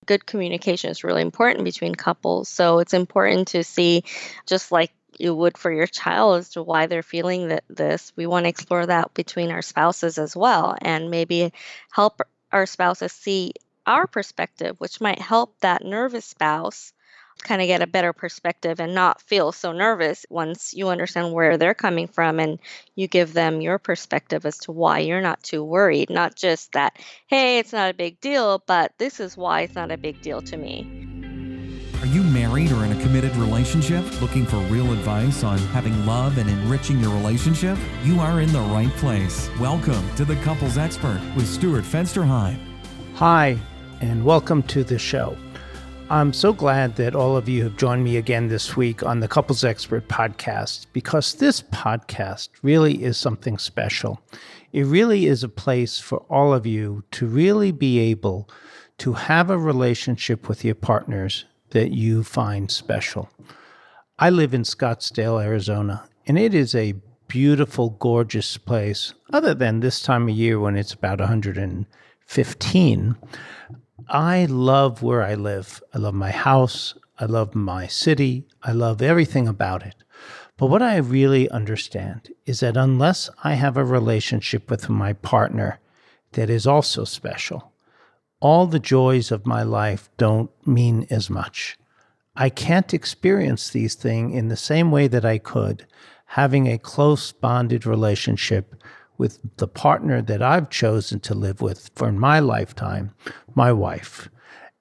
Good communication is really important between couples. So it's important to see, just like you would for your child, as to why they're feeling this. We want to explore that between our spouses as well, and maybe help our spouses see our perspective, which might help that nervous spouse kind of get a better perspective and not feel so nervous once you understand where they're coming from and you give them your perspective as to why you're not too worried. Not just that, hey, it's not a big deal, but this is why it's not a big deal to me. Are you married or in a committed relationship looking for real advice on having love and enriching your relationship? You are in the right place. Welcome to the Couples Expert with Stuart Fensterheim. Hi, and welcome to the show. I'm so glad that all of you have joined me again this week on the Couples Expert Podcast, because this podcast really is something special. It really is a place for all of you to really be able to have a relationship with your partners that you find special. I live in Scottsdale, Arizona, and it is a beautiful, gorgeous place, other than this time of year when it's about 115. I love where I live. I love my house. I love my city. I love everything about it. But what I really understand is that unless I have a relationship with my partner that is also special, all the joys of my life don't mean as much. I can't experience these things in the same way that I could having a close bonded relationship with the partner that I've chosen to live with for my lifetime, my wife.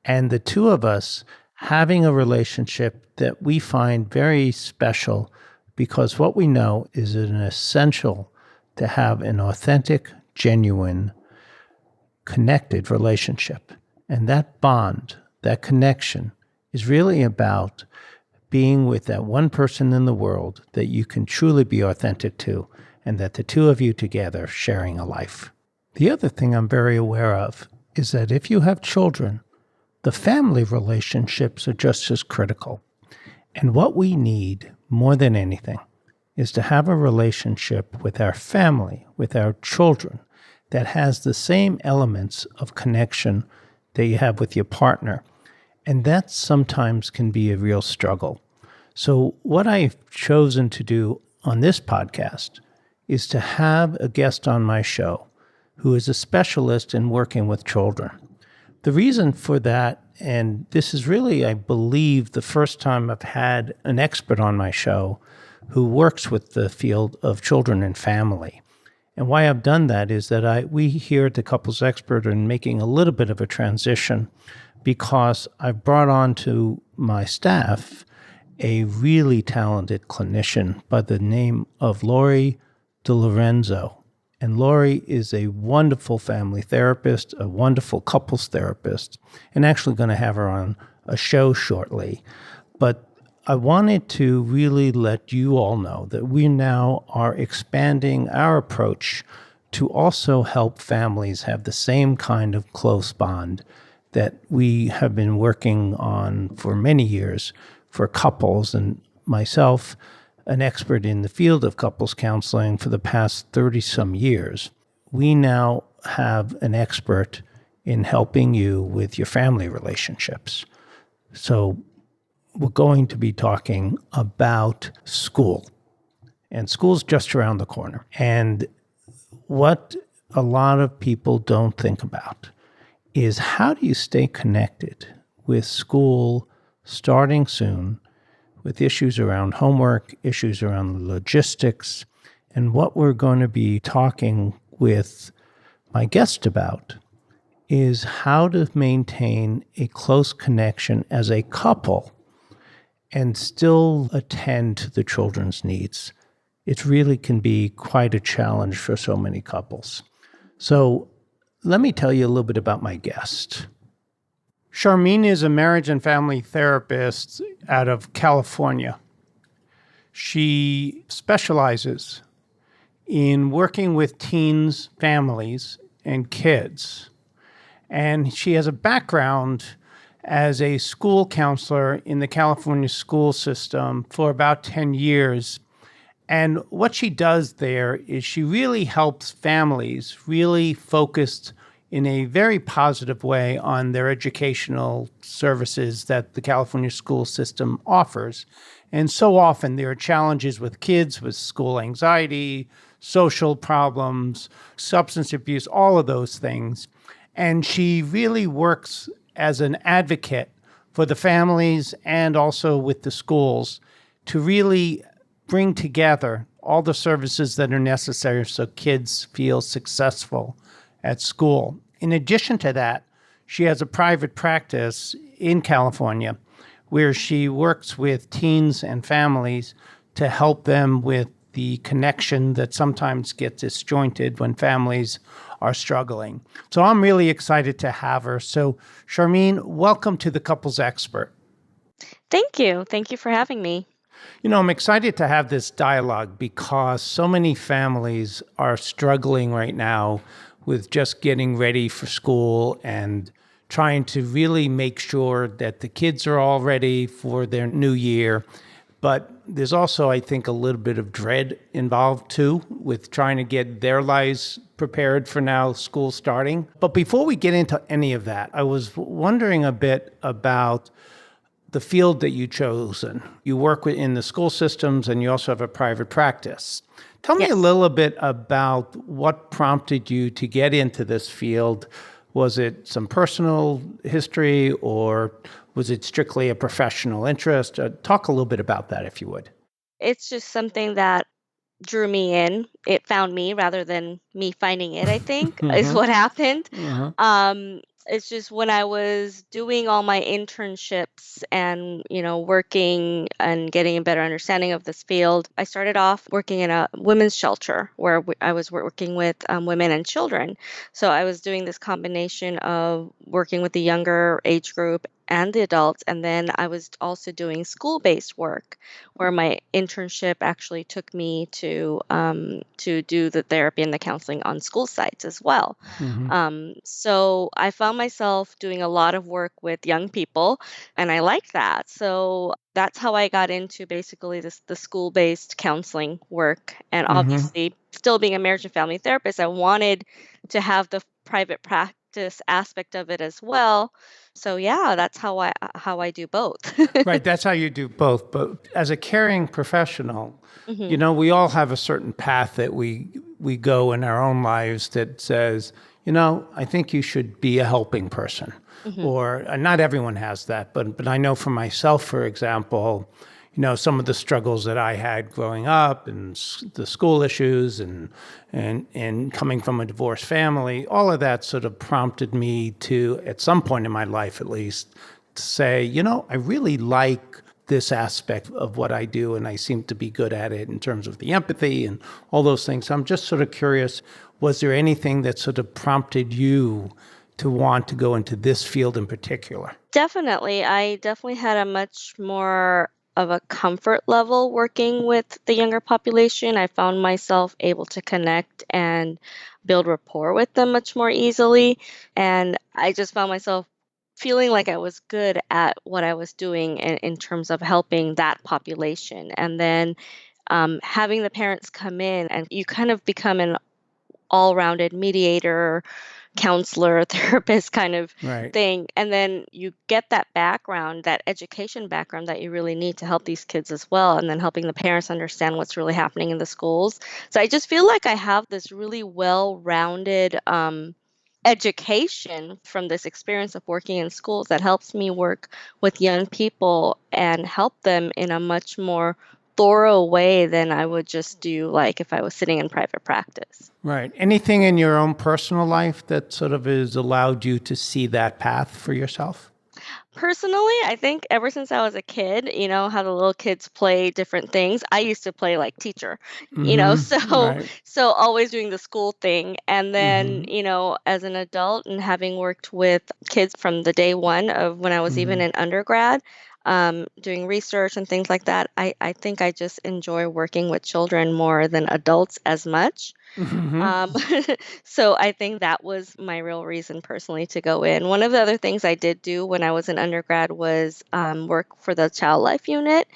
And the two of us having a relationship that we find very special, because what we know is an essential to have an authentic, genuine, connected relationship. And that bond, that connection, is really about being with that one person in the world that you can truly be authentic to, and that the two of you together sharing a life. The other thing I'm very aware of is that if you have children, the family relationships are just as critical. And what we need more than anything is to have a relationship with our family, with our children, that has the same elements of connection that you have with your partner. And that sometimes can be a real struggle. So what I've chosen to do on this podcast is to have a guest on my show who is a specialist in working with children. The reason for that, and this is really, I believe, the first time I've had an expert on my show who works with the field of children and family. And why I've done that is that we here at the Couples Expert are making a little bit of a transition, because I've brought on to my staff a really talented clinician by the name of Lori DeLorenzo. And Lori is a wonderful family therapist, a wonderful couples therapist, and actually going to have her on a show shortly. But I wanted to really let you all know that we now are expanding our approach to also help families have the same kind of close bond that we have been working on for many years for couples, and myself, an expert in the field of couples counseling for the past 30-some years. We now have an expert in helping you with your family relationships. So we're going to be talking about school. And school's just around the corner. And what a lot of people don't think about is, how do you stay connected with school starting soon, with issues around homework, issues around logistics. And what we're going to be talking with my guest about is how to maintain a close connection as a couple and still attend to the children's needs. It really can be quite a challenge for so many couples. So let me tell you a little bit about my guest. Sharmeen is a marriage and family therapist out of California. She specializes in working with teens, families, and kids. And she has a background as a school counselor in the California school system for about 10 years. And what she does there is she really helps families really focused in a very positive way on their educational services that the California school system offers. And so often there are challenges with kids with school anxiety, social problems, substance abuse, all of those things. And she really works as an advocate for the families and also with the schools to really bring together all the services that are necessary so kids feel successful at school. In addition to that, she has a private practice in California where she works with teens and families to help them with the connection that sometimes gets disjointed when families are struggling. So I'm really excited to have her. So, Sharmeen, welcome to the Couples Expert. Thank you. Thank you for having me. I'm excited to have this dialogue because so many families are struggling right now with just getting ready for school and trying to really make sure that the kids are all ready for their new year. But there's also, I think, a little bit of dread involved too with trying to get their lives prepared for now school starting. But before we get into any of that, I was wondering a bit about the field that you chosen. You work in the school systems and you also have a private practice. Tell me a little bit about what prompted you to get into this field. Was it some personal history or was it strictly a professional interest? Talk a little bit about that, if you would. It's just something that drew me in. It found me rather than me finding it, I think, is what happened. It's just when I was doing all my internships and, working and getting a better understanding of this field, I started off working in a women's shelter where I was working with women and children. So I was doing this combination of working with the younger age group and the adults. And then I was also doing school-based work where my internship actually took me to do the therapy and the counseling on school sites as well. So I found myself doing a lot of work with young people, and I liked that. So that's how I got into basically the school-based counseling work. And obviously, still being a marriage and family therapist, I wanted to have the private practice aspect of it as well. So yeah, that's how I do both. Right, that's how you do both. But as a caring professional, Mhm. we all have a certain path that we go in our own lives that says, I think you should be a helping person. Mhm. Or not everyone has that, but I know for myself, for example, some of the struggles that I had growing up and the school issues and coming from a divorced family, all of that sort of prompted me to, at some point in my life at least, to say, I really like this aspect of what I do and I seem to be good at it in terms of the empathy and all those things. So I'm just sort of curious, was there anything that sort of prompted you to want to go into this field in particular? Definitely. I definitely had a much more of a comfort level working with the younger population. I found myself able to connect and build rapport with them much more easily. And I just found myself feeling like I was good at what I was doing in terms of helping that population. And then having the parents come in and you kind of become an all-rounded mediator, counselor, therapist kind of Right. thing. And then you get that background, that education background that you really need to help these kids as well. And then helping the parents understand what's really happening in the schools. So I just feel like I have this really well-rounded education from this experience of working in schools that helps me work with young people and help them in a much more thorough way than I would just do like if I was sitting in private practice. Right. Anything in your own personal life that sort of has allowed you to see that path for yourself? Personally, I think ever since I was a kid, how the little kids play different things. I used to play like teacher, so Right. so always doing the school thing. And then, hmm as an adult and having worked with kids from the day one of when I was even hmm in undergrad, doing research and things like that, I think I just enjoy working with children more than adults as much. hmm Um, so I think that was my real reason personally to go in. One of the other things I did do when I was an undergrad was work for the child life unit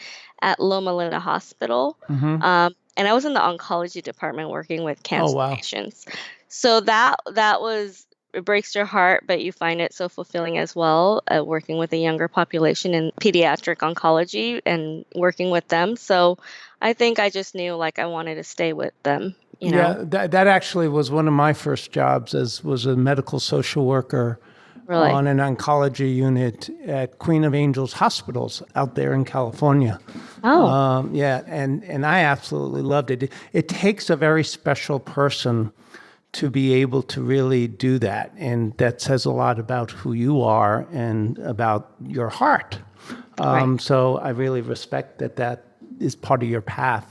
at Loma Linda Hospital. hmm And I was in the oncology department working with Oh, cancer wow. patients. So that was it breaks your heart, but you find it so fulfilling as well, working with a younger population in pediatric oncology and working with them. So I think I just knew like I wanted to stay with them, you Yeah, know, that actually was one of my first jobs as was a medical social worker really. on an oncology unit at Queen of Angels Hospitals out there in California. Oh, Yeah, and I absolutely loved it. It takes a very special person to be able to really do that, and that says a lot about who you are and about your heart. right. So I really respect that that is part of your path.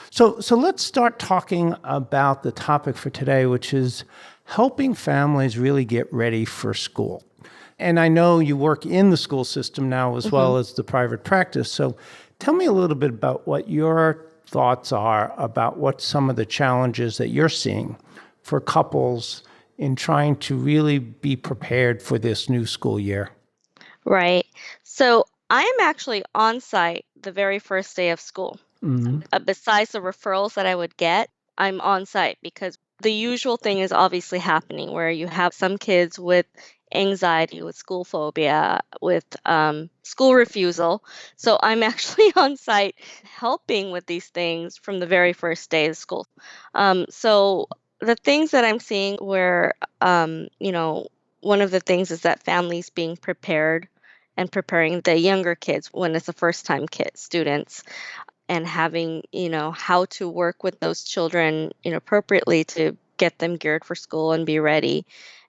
So let's start talking about the topic for today, which is helping families really get ready for school. And I know you work in the school system now as Hmm. well as the private practice. So tell me a little bit about what your thoughts are about what some of the challenges that you're seeing for couples in trying to really be prepared for this new school year. Right. So I am actually on site the very first day of school. Besides the referrals that I would get, I'm on site because the usual thing is obviously happening where you have some kids with anxiety, with school phobia, with school refusal. So I'm actually on site helping with these things from the very first day of school. So the things that I'm seeing where, one of the things is that families being prepared and preparing the younger kids when it's the first time kids, students and having, how to work with those children, appropriately to get them geared for school and be ready.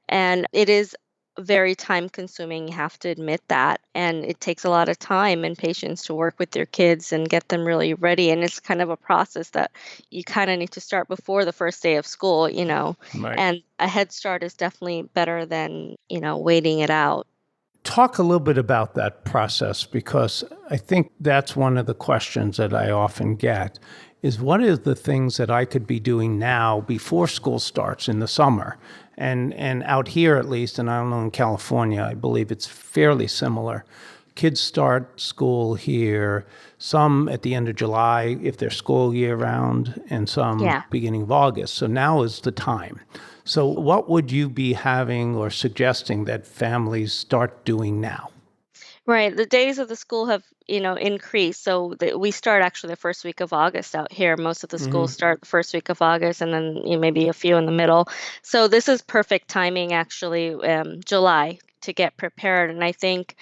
And it is very time consuming, you have to admit that. And it takes a lot of time and patience to work with your kids and get them really ready. And it's kind of a process that you kind of need to start before the first day of school, Right. and a head start is definitely better than, waiting it out. Talk a little bit about that process because I think that's one of the questions that I often get is what is the things that I could be doing now before school starts in the summer? And out here at least, and I don't know in California, I believe it's fairly similar. Kids start school here, some at the end of July if they're school year round, and some Yeah. beginning of August. So now is the time. So, what would you be having or suggesting that families start doing now? Right. The days of the school have, increased. So we start actually the first week of August out here. Most of the schools start the first week of August and then maybe a few in the middle. So this is perfect timing, actually, July to get prepared. And I think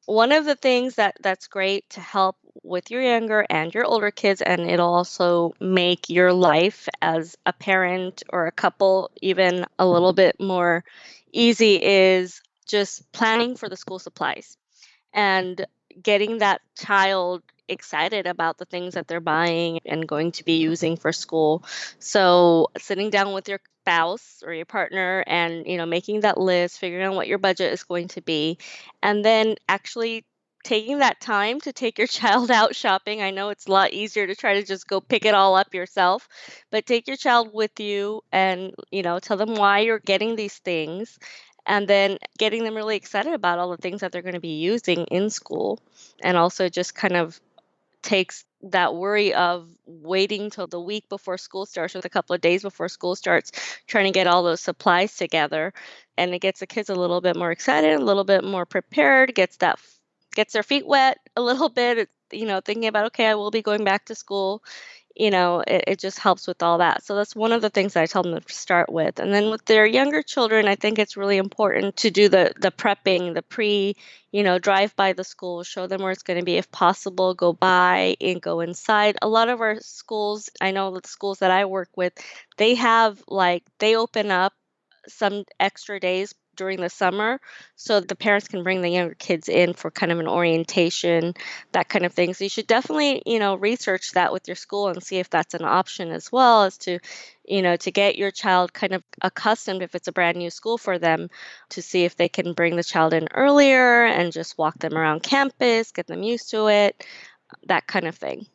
one of the things that's great to help with your younger and your older kids, and it'll also make your life as a parent or a couple even a little bit more easy, is just planning for the school supplies and getting that child excited about the things that they're buying and going to be using for school. So sitting down with your spouse or your partner and making that list, figuring out what your budget is going to be, and then actually taking that time to take your child out shopping. I know it's a lot easier to try to just go pick it all up yourself, but take your child with you and tell them why you're getting these things, and then getting them really excited about all the things that they're going to be using in school, and also just kind of takes that worry of waiting till the week before school starts or a couple of days before school starts, trying to get all those supplies together. And it gets the kids a little bit more excited, a little bit more prepared, gets their feet wet a little bit, thinking about, okay, I will be going back to school. It just helps with all that. So that's one of the things that I tell them to start with. And then with their younger children, I think it's really important to do the prepping, the pre, drive by the school, show them where it's going to be if possible, go by and go inside. A lot of our schools, I know the schools that I work with, they open up some extra days during the summer so the parents can bring the younger kids in for kind of an orientation, that kind of thing. So you should definitely, research that with your school and see if that's an option, as well as to, to get your child kind of accustomed, if it's a brand new school for them, to see if they can bring the child in earlier and just walk them around campus, get them used to it, that kind of thing.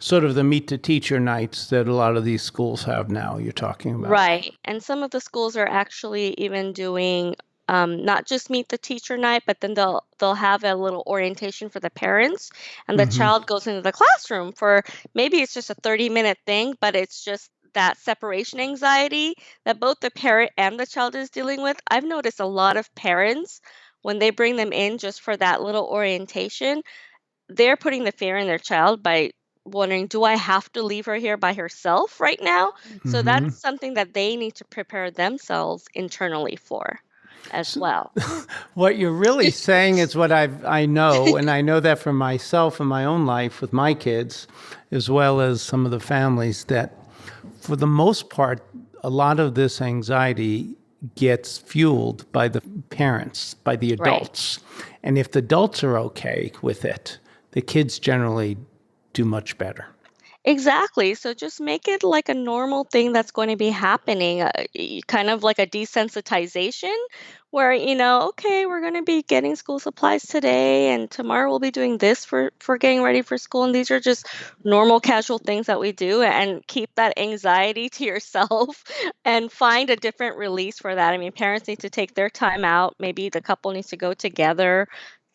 Sort of the meet the teacher nights that a lot of these schools have now, you're talking about. Right. And some of the schools are actually even doing not just meet the teacher night, but then they'll have a little orientation for the parents, and the child goes into the classroom for, maybe it's just a 30-minute thing, but it's just that separation anxiety that both the parent and the child is dealing with. I've noticed a lot of parents, when they bring them in just for that little orientation, they're putting the fear in their child by wondering, do I have to leave her here by herself right now? So Hmm. that's something that they need to prepare themselves internally for as well. What you're really saying is what I know, and I know that from myself and my own life with my kids, as well as some of the families, that for the most part, a lot of this anxiety gets fueled by the parents, by the Right. adults. And if the adults are okay with it, the kids generally do much better. Exactly. So just make it like a normal thing that's going to be happening, kind of like a desensitization where, okay, we're going to be getting school supplies today and tomorrow we'll be doing this for getting ready for school. And these are just normal casual things that we do, and keep that anxiety to yourself and find a different release for that. I mean, parents need to take their time out. Maybe the couple needs to go together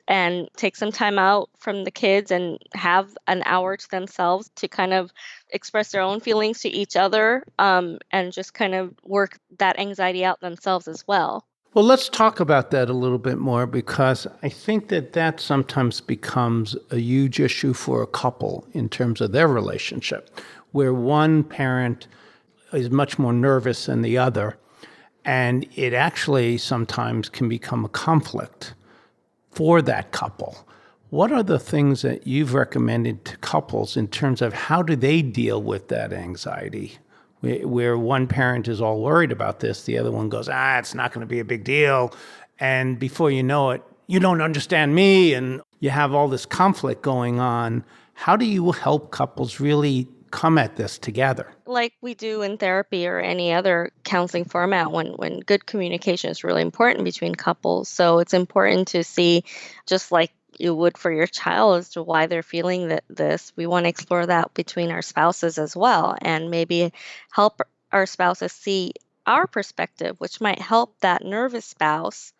and take some time out from the kids and have an hour to themselves to kind of express their own feelings to each other, and just kind of work that anxiety out themselves as well. Well, let's talk about that a little bit more because I think that that sometimes becomes a huge issue for a couple in terms of their relationship, where one parent is much more nervous than the other, and it actually sometimes can become a conflict for that couple. What are the things that you've recommended to couples in terms of how do they deal with that anxiety? Where one parent is all worried about this, the other one goes, it's not going to be a big deal. And before you know it, you don't understand me, and you have all this conflict going on. How do you help couples really come at this together? Like we do in therapy or any other counseling format, when good communication is really important between couples. So it's important to see, just like you would for your child, as to why they're feeling this. We want to explore that between our spouses as well, and maybe help our spouses see our perspective, which might help that nervous spouse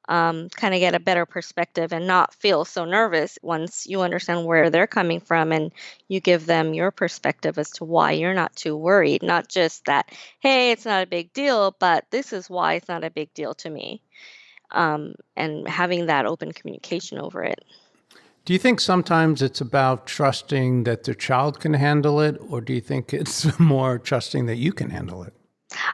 kind of get a better perspective and not feel so nervous once you understand where they're coming from, and you give them your perspective as to why you're not too worried. Not just that, hey, it's not a big deal, but this is why it's not a big deal to me. And having that open communication over it. Do you think sometimes it's about trusting that their child can handle it, or do you think it's more trusting that you can handle it?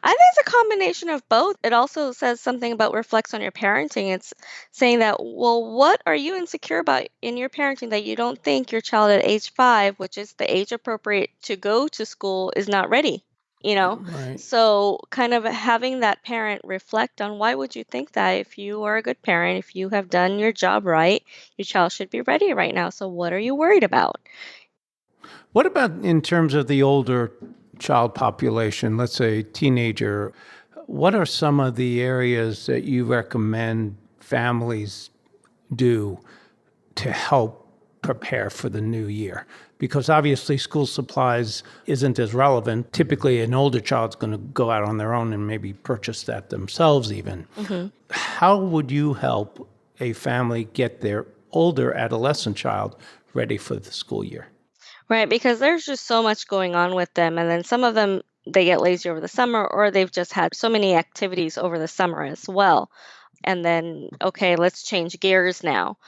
I think it's a combination of both. It also says something about reflects on your parenting. It's saying that, well, what are you insecure about in your parenting that you don't think your child at age 5, which is the age appropriate to go to school, is not ready? You know, Right. so kind of having that parent reflect on, why would you think that? If you are a good parent, if you have done your job right, your child should be ready right now. So what are you worried about? What about in terms of the older child population, let's say teenager? What are some of the areas that you recommend families do to help prepare for the new year? Because obviously school supplies isn't as relevant. Typically, an older child's going to go out on their own and maybe purchase that themselves even. hmm How would you help a family get their older adolescent child ready for the school year? Right, because there's just so much going on with them. And then some of them, they get lazy over the summer, or they've just had so many activities over the summer as well. And then, okay, let's change gears now.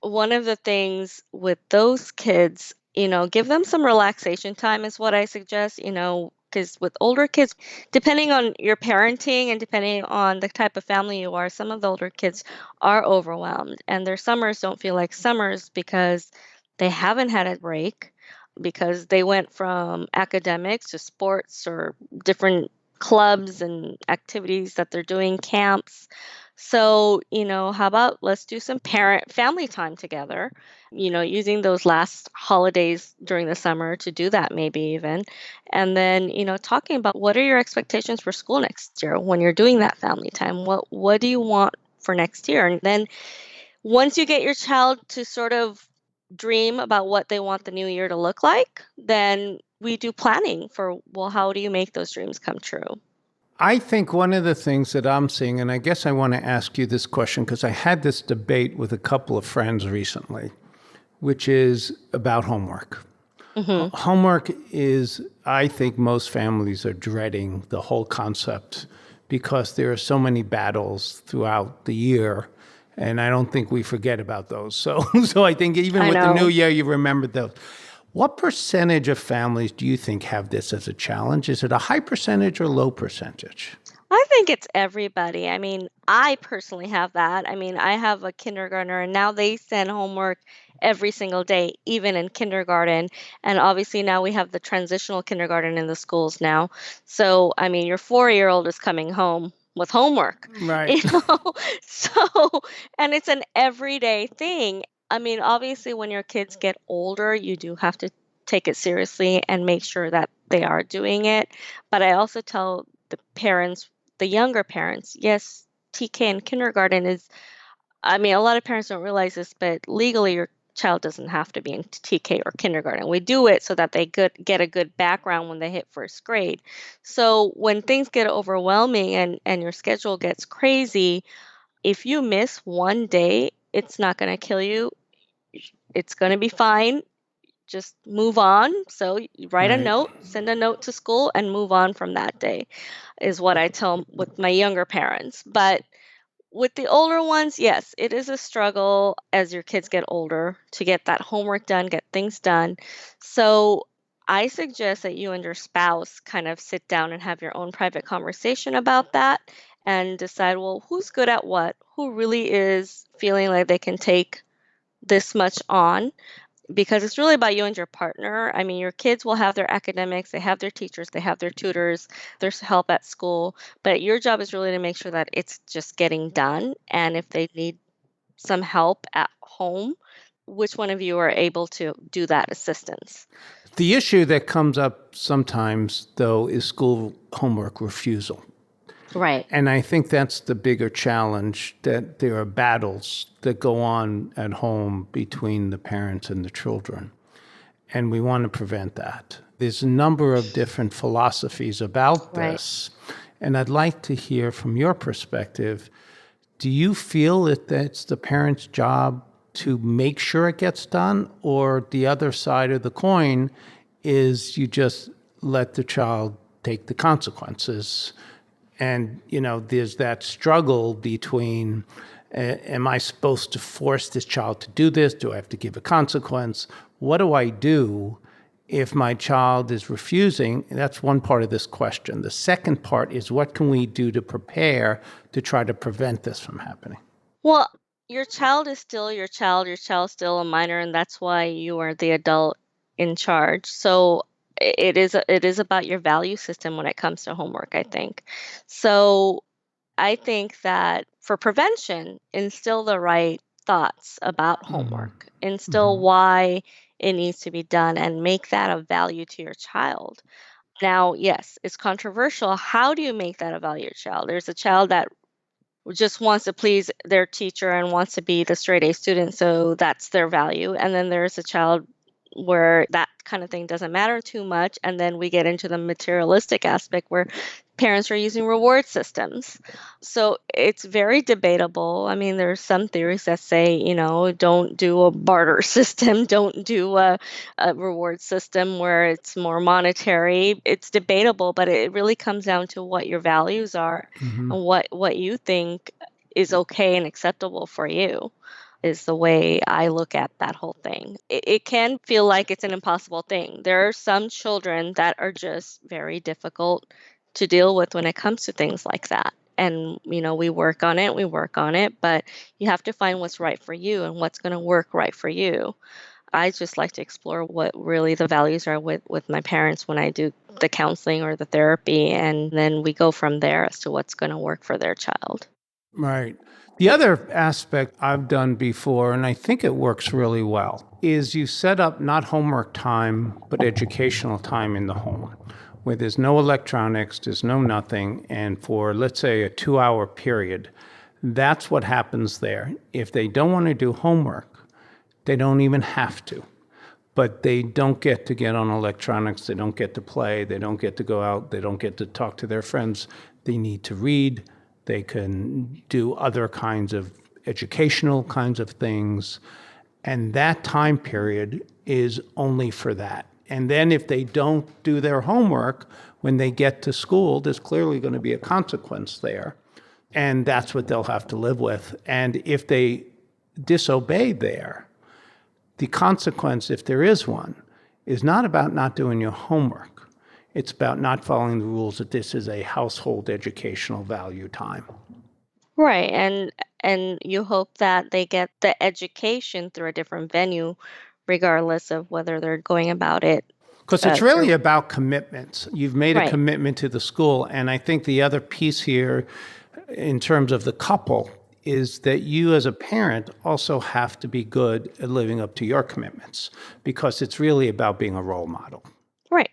One of the things with those kids, give them some relaxation time is what I suggest, because with older kids, depending on your parenting and depending on the type of family you are, some of the older kids are overwhelmed and their summers don't feel like summers because they haven't had a break, because they went from academics to sports or different clubs and activities that they're doing, camps. So, how about let's do some parent family time together, using those last holidays during the summer to do that, maybe even. And then, talking about what are your expectations for school next year when you're doing that family time? What do you want for next year? And then once you get your child to sort of dream about what they want the new year to look like, then we do planning for, well, how do you make those dreams come true? I think one of the things that I'm seeing, and I guess I want to ask you this question because I had this debate with a couple of friends recently, which is about homework. Hmm. Homework is, I think most families are dreading the whole concept because there are so many battles throughout the year. And I don't think we forget about those. So I think even I with the new know. year, you remember those. What percentage of families do you think have this as a challenge? Is it a high percentage or low percentage? I think it's everybody. I mean, I personally have that. I mean, I have a kindergartner and now they send homework every single day, even in kindergarten. And obviously now we have the transitional kindergarten in the schools now. So, I mean, your 4-year-old is coming home with homework, Right. you know? So, and it's an everyday thing. I mean, obviously when your kids get older, you do have to take it seriously and make sure that they are doing it. But I also tell the parents, the younger parents, yes, TK in kindergarten is, I mean, a lot of parents don't realize this, but legally your child doesn't have to be in TK or kindergarten. We do it so that they get a good background when they hit first grade. So when things get overwhelming and your schedule gets crazy, if you miss one day, it's not going to kill you. It's going to be fine. Just move on. So you write a Right. note, send a note to school, and move on from that day, is what I tell with my younger parents. But with the older ones, yes, it is a struggle as your kids get older to get that homework done, get things done. So I suggest that you and your spouse kind of sit down and have your own private conversation about that and decide, well, who's good at what? Who really is feeling like they can take this much on? Because it's really about you and your partner. I mean, your kids will have their academics, they have their teachers, they have their tutors, there's help at school, but your job is really to make sure that it's just getting done. And if they need some help at home, which one of you are able to do that assistance? The issue that comes up sometimes, though, is school homework refusal. Right. And I think that's the bigger challenge, that there are battles that go on at home between the parents and the children. And we want to prevent that. There's a number of different philosophies about Right. this. And I'd like to hear from your perspective. Do you feel that that's the parent's job to make sure it gets done? Or the other side of the coin is you just let the child take the consequences? And, there's that struggle between, am I supposed to force this child to do this? Do I have to give a consequence? What do I do if my child is refusing? And that's one part of this question. The second part is, what can we do to prepare to try to prevent this from happening? Well, your child is still your child. Your child's still a minor, and that's why you are the adult in charge. So it is about your value system when it comes to homework, I think. So I think that for prevention, instill the right thoughts about homework, instill why it needs to be done, and make that of value to your child. Now, yes, it's controversial. How do you make that a value to your child? There's a child that just wants to please their teacher and wants to be the straight A student, so that's their value. And then there's a child where that kind of thing doesn't matter too much. And then we get into the materialistic aspect where parents are using reward systems. So it's very debatable. I mean, there's some theories that say, don't do a barter system, don't do a reward system where it's more monetary. It's debatable, but it really comes down to what your values are and what you think is okay and acceptable for you, is the way I look at that whole thing. It can feel like it's an impossible thing. There are some children that are just very difficult to deal with when it comes to things like that. And, we work on it, but you have to find what's right for you and what's going to work right for you. I just like to explore what really the values are with my parents when I do the counseling or the therapy, and then we go from there as to what's going to work for their child. Right. The other aspect I've done before, and I think it works really well, is you set up not homework time, but educational time in the home, where there's no electronics, there's no nothing, and for, let's say, a 2-hour period, that's what happens there. If they don't want to do homework, they don't even have to. But they don't get on electronics, they don't get to play, they don't get to go out, they don't get to talk to their friends. They need to read. They can do other kinds of educational kinds of things. And that time period is only for that. And then if they don't do their homework when they get to school, there's clearly going to be a consequence there. And that's what they'll have to live with. And if they disobey there, the consequence, if there is one, is not about not doing your homework. It's about not following the rules that this is a household educational value time. Right. And you hope that they get the education through a different venue, regardless of whether they're going about it. Because it's really about commitments. You've made a Right. commitment to the school. And I think the other piece here, in terms of the couple, is that you as a parent also have to be good at living up to your commitments, because it's really about being a role model. Right.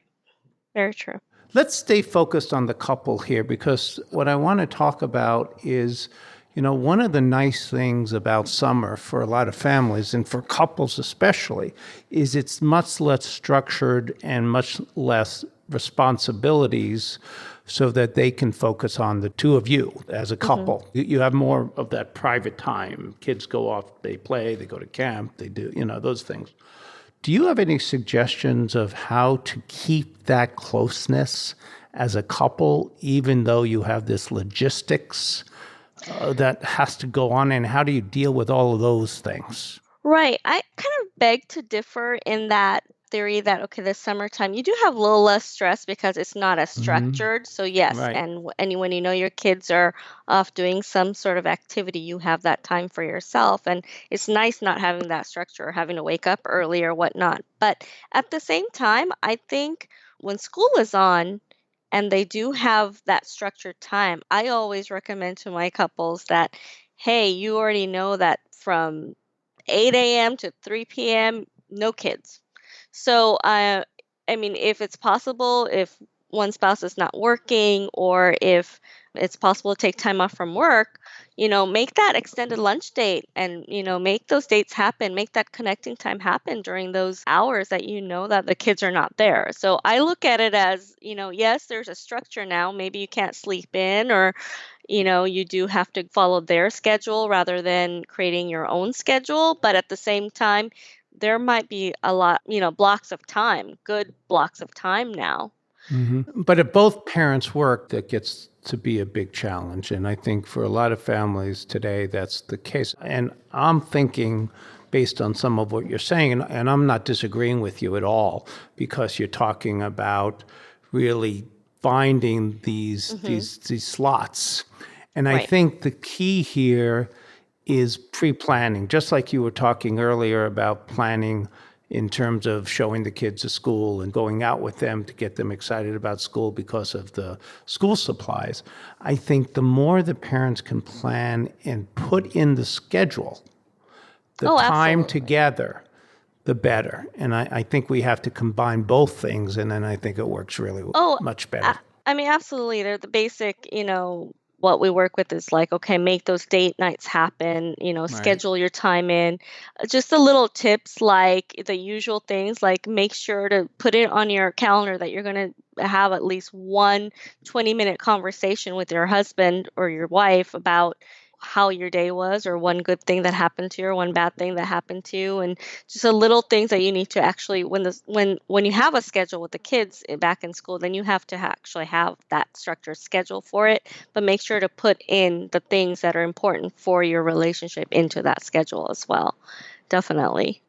Very true. Let's stay focused on the couple here, because what I want to talk about is, one of the nice things about summer for a lot of families, and for couples especially, is it's much less structured and much less responsibilities, so that they can focus on the two of you as a couple. You have more of that private time. Kids go off, they play, they go to camp, they do, those things. Do you have any suggestions of how to keep that closeness as a couple, even though you have this logistics that has to go on? And how do you deal with all of those things? Right. I kind of beg to differ in that theory that, okay, this summertime, you do have a little less stress because it's not as structured. So yes, Right. and when your kids are off doing some sort of activity, you have that time for yourself. And it's nice not having that structure or having to wake up early or whatnot. But at the same time, I think when school is on and they do have that structured time, I always recommend to my couples that, hey, you already know that from 8 a.m. to 3 p.m., no kids. So, if it's possible, if one spouse is not working, or if it's possible to take time off from work, make that extended lunch date and, make those dates happen, make that connecting time happen during those hours that that the kids are not there. So I look at it as, yes, there's a structure now. Maybe you can't sleep in, or you do have to follow their schedule rather than creating your own schedule. But at the same time, there might be a lot, blocks of time, good blocks of time now. But if both parents work, that gets to be a big challenge. And I think for a lot of families today, that's the case. And I'm thinking, based on some of what you're saying, and I'm not disagreeing with you at all, because you're talking about really finding these slots. And I Right. think the key here is pre-planning, just like you were talking earlier about planning in terms of showing the kids to school and going out with them to get them excited about school because of the school supplies. I think the more the parents can plan and put in the schedule, the time Absolutely. together, the better. And I think we have to combine both things, and then I think it works really much better. Absolutely. They're the basic, what we work with is like, okay, make those date nights happen, schedule your time in. Just the little tips, like the usual things, like make sure to put it on your calendar that you're going to have at least one 20-minute conversation with your husband or your wife about how your day was, or one good thing that happened to you, or one bad thing that happened to you, and just the little things that you need to actually, when you have a schedule with the kids back in school, then you have to actually have that structured schedule for it, but make sure to put in the things that are important for your relationship into that schedule as well. Definitely.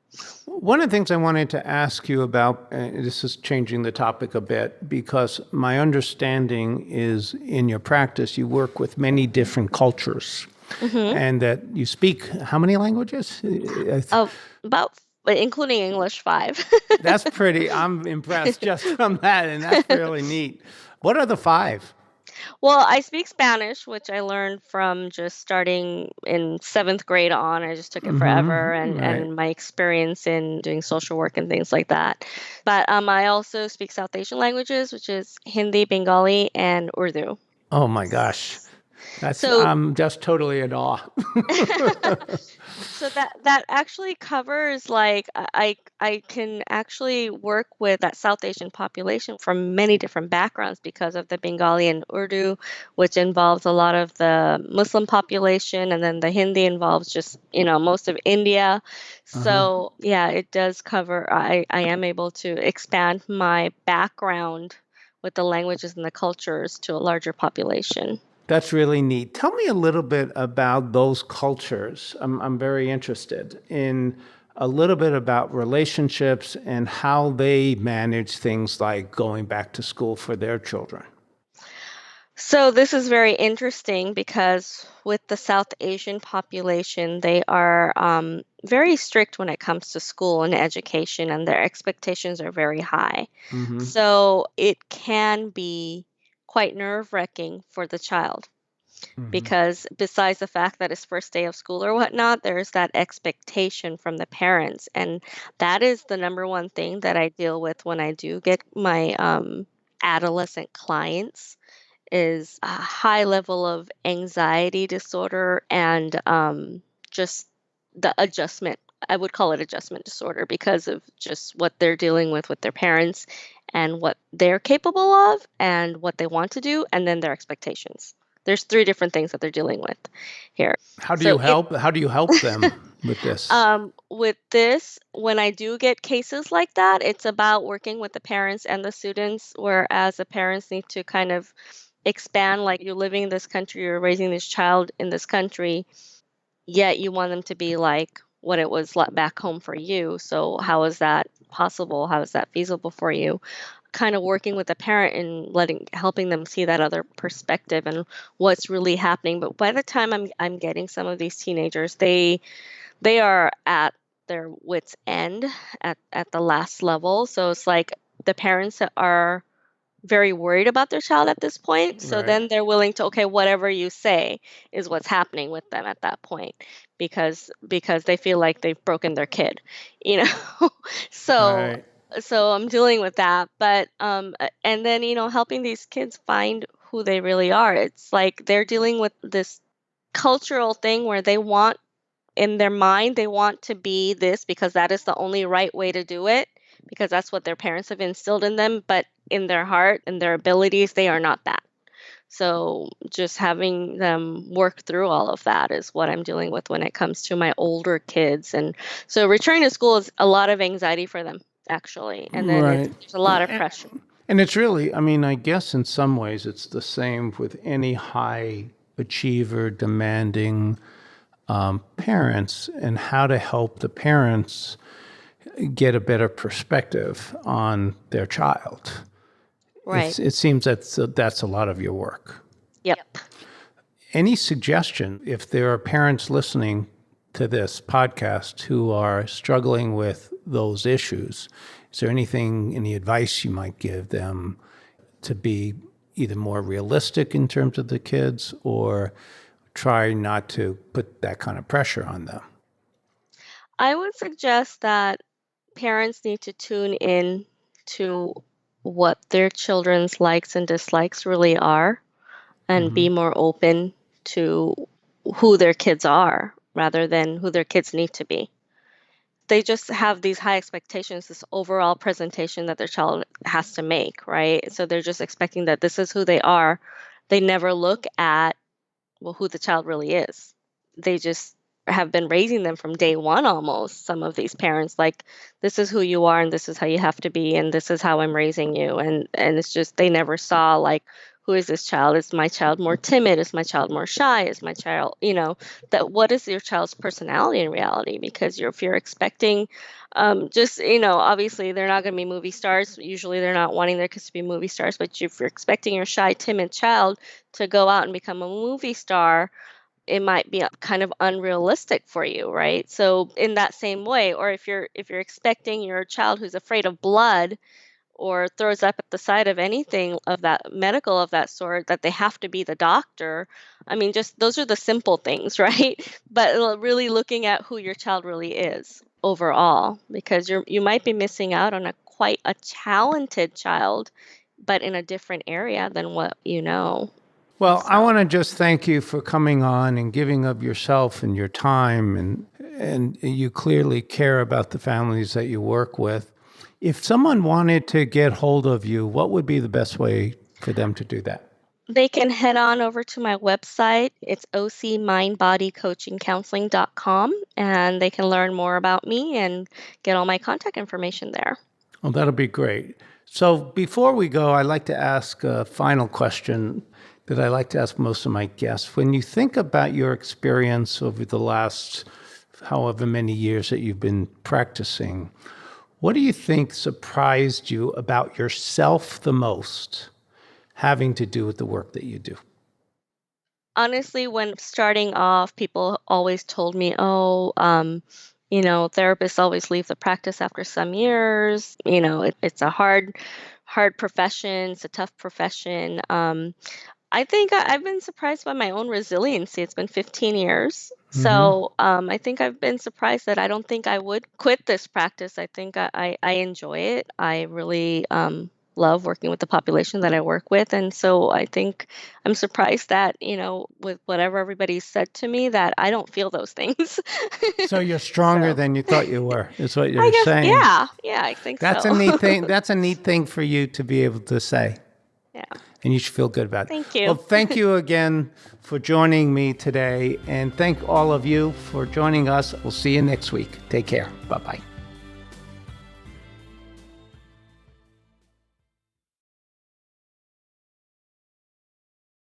One of the things I wanted to ask you about, this is changing the topic a bit, because my understanding is in your practice, you work with many different cultures. And that you speak how many languages? About, including English, 5. That's pretty, I'm impressed just from that, and that's really neat. What are the 5? Well, I speak Spanish, which I learned from just starting in 7th grade on. I just took it forever, and my experience in doing social work and things like that. But I also speak South Asian languages, which is Hindi, Bengali, and Urdu. Oh my gosh. So I'm just totally in awe. so that actually covers like I can actually work with that South Asian population from many different backgrounds because of the Bengali and Urdu, which involves a lot of the Muslim population, and then the Hindi involves just, most of India. Uh-huh. So yeah, it does cover. I am able to expand my background with the languages and the cultures to a larger population. That's really neat. Tell me a little bit about those cultures. I'm very interested in a little bit about relationships and how they manage things like going back to school for their children. So this is very interesting because with the South Asian population, they are very strict when it comes to school and education, and their expectations are very high. Mm-hmm. So it can be quite nerve-wracking for the child Mm-hmm. because besides the fact that it's first day of school or whatnot, there's that expectation from the parents. And that is the number one thing that I deal with when I do get my adolescent clients is a high level of anxiety disorder and just the adjustment. I would call it adjustment disorder because of just what they're dealing with their parents and what they're capable of and what they want to do, and then their expectations. There's three different things that they're dealing with here. How do So you help? How do you help them with this? with this, when I do get cases like that, it's about working with the parents and the students, whereas the parents need to kind of expand, like you're living in this country, you're raising this child in this country, yet you want them to be like what it was back home for you. So how is that possible? How is that feasible for you? Kind of working with the parent and helping them see that other perspective and what's really happening. But by the time I'm getting some of these teenagers, they are at their wits' end at the last level. So it's like the parents are very worried about their child at this point. So Right. then they're willing to, okay, whatever you say is what's happening with them at that point because they feel like they've broken their kid, you know. so Right. so I'm dealing with that, but and then, helping these kids find who they really are. It's like they're dealing with this cultural thing where they want in their mind, they want to be this because that is the only right way to do it, because that's what their parents have instilled in them. But in their heart and their abilities, they are not that. So just having them work through all of that is what I'm dealing with when it comes to my older kids. And so returning to school is a lot of anxiety for them, actually. And then Right. there's a lot of pressure. And it's really, I mean, I guess in some ways it's the same with any high achiever, demanding parents, and how to help the parents get a better perspective on their child. Right. It seems that's a lot of your work. Yep. Any suggestion, if there are parents listening to this podcast who are struggling with those issues, is there any advice you might give them to be either more realistic in terms of the kids or try not to put that kind of pressure on them? I would suggest that parents need to tune in to what their children's likes and dislikes really are and Mm-hmm. be more open to who their kids are rather than who their kids need to be. They just have these high expectations, this overall presentation that their child has to make, right? So they're just expecting that this is who they are. They never look at, well, who the child really is. They just have been raising them from day one almost, some of these parents, like, this is who you are and this is how you have to be and this is how I'm raising you. And it's just they never saw, like, who is this child? Is my child more timid? Is my child more shy? Is my child, that what is your child's personality in reality? Because if you're expecting just, obviously they're not going to be movie stars. Usually they're not wanting their kids to be movie stars, but if you're expecting your shy, timid child to go out and become a movie star, it might be kind of unrealistic for you, right? So in that same way, or if you're expecting your child who's afraid of blood or throws up at the sight of anything of that medical of that sort, that they have to be the doctor. I mean, just those are the simple things, right? But really looking at who your child really is overall, because you might be missing out on quite a talented child, but in a different area than what you know. Well, I want to just thank you for coming on and giving of yourself and your time, and you clearly care about the families that you work with. If someone wanted to get hold of you, what would be the best way for them to do that? They can head on over to my website. It's ocmindbodycoachingcounseling.com, and they can learn more about me and get all my contact information there. Oh, that'll be great. So before we go, I'd like to ask a final question that I like to ask most of my guests. When you think about your experience over the last however many years that you've been practicing, what do you think surprised you about yourself the most having to do with the work that you do? Honestly, when starting off, people always told me, therapists always leave the practice after some years. It's a hard profession. It's a tough profession. I think I've been surprised by my own resiliency. It's been 15 years. So I think I've been surprised that I don't think I would quit this practice. I think I enjoy it. I really love working with the population that I work with. And so I think I'm surprised that, with whatever everybody said to me, that I don't feel those things. So you're stronger So than you thought you were, is what I you're guess, saying. yeah, I think That's so. a neat thing. That's a neat thing for you to be able to say. Yeah. And you should feel good about it. Thank you. Well, thank you again for joining me today. And thank all of you for joining us. We'll see you next week. Take care. Bye-bye.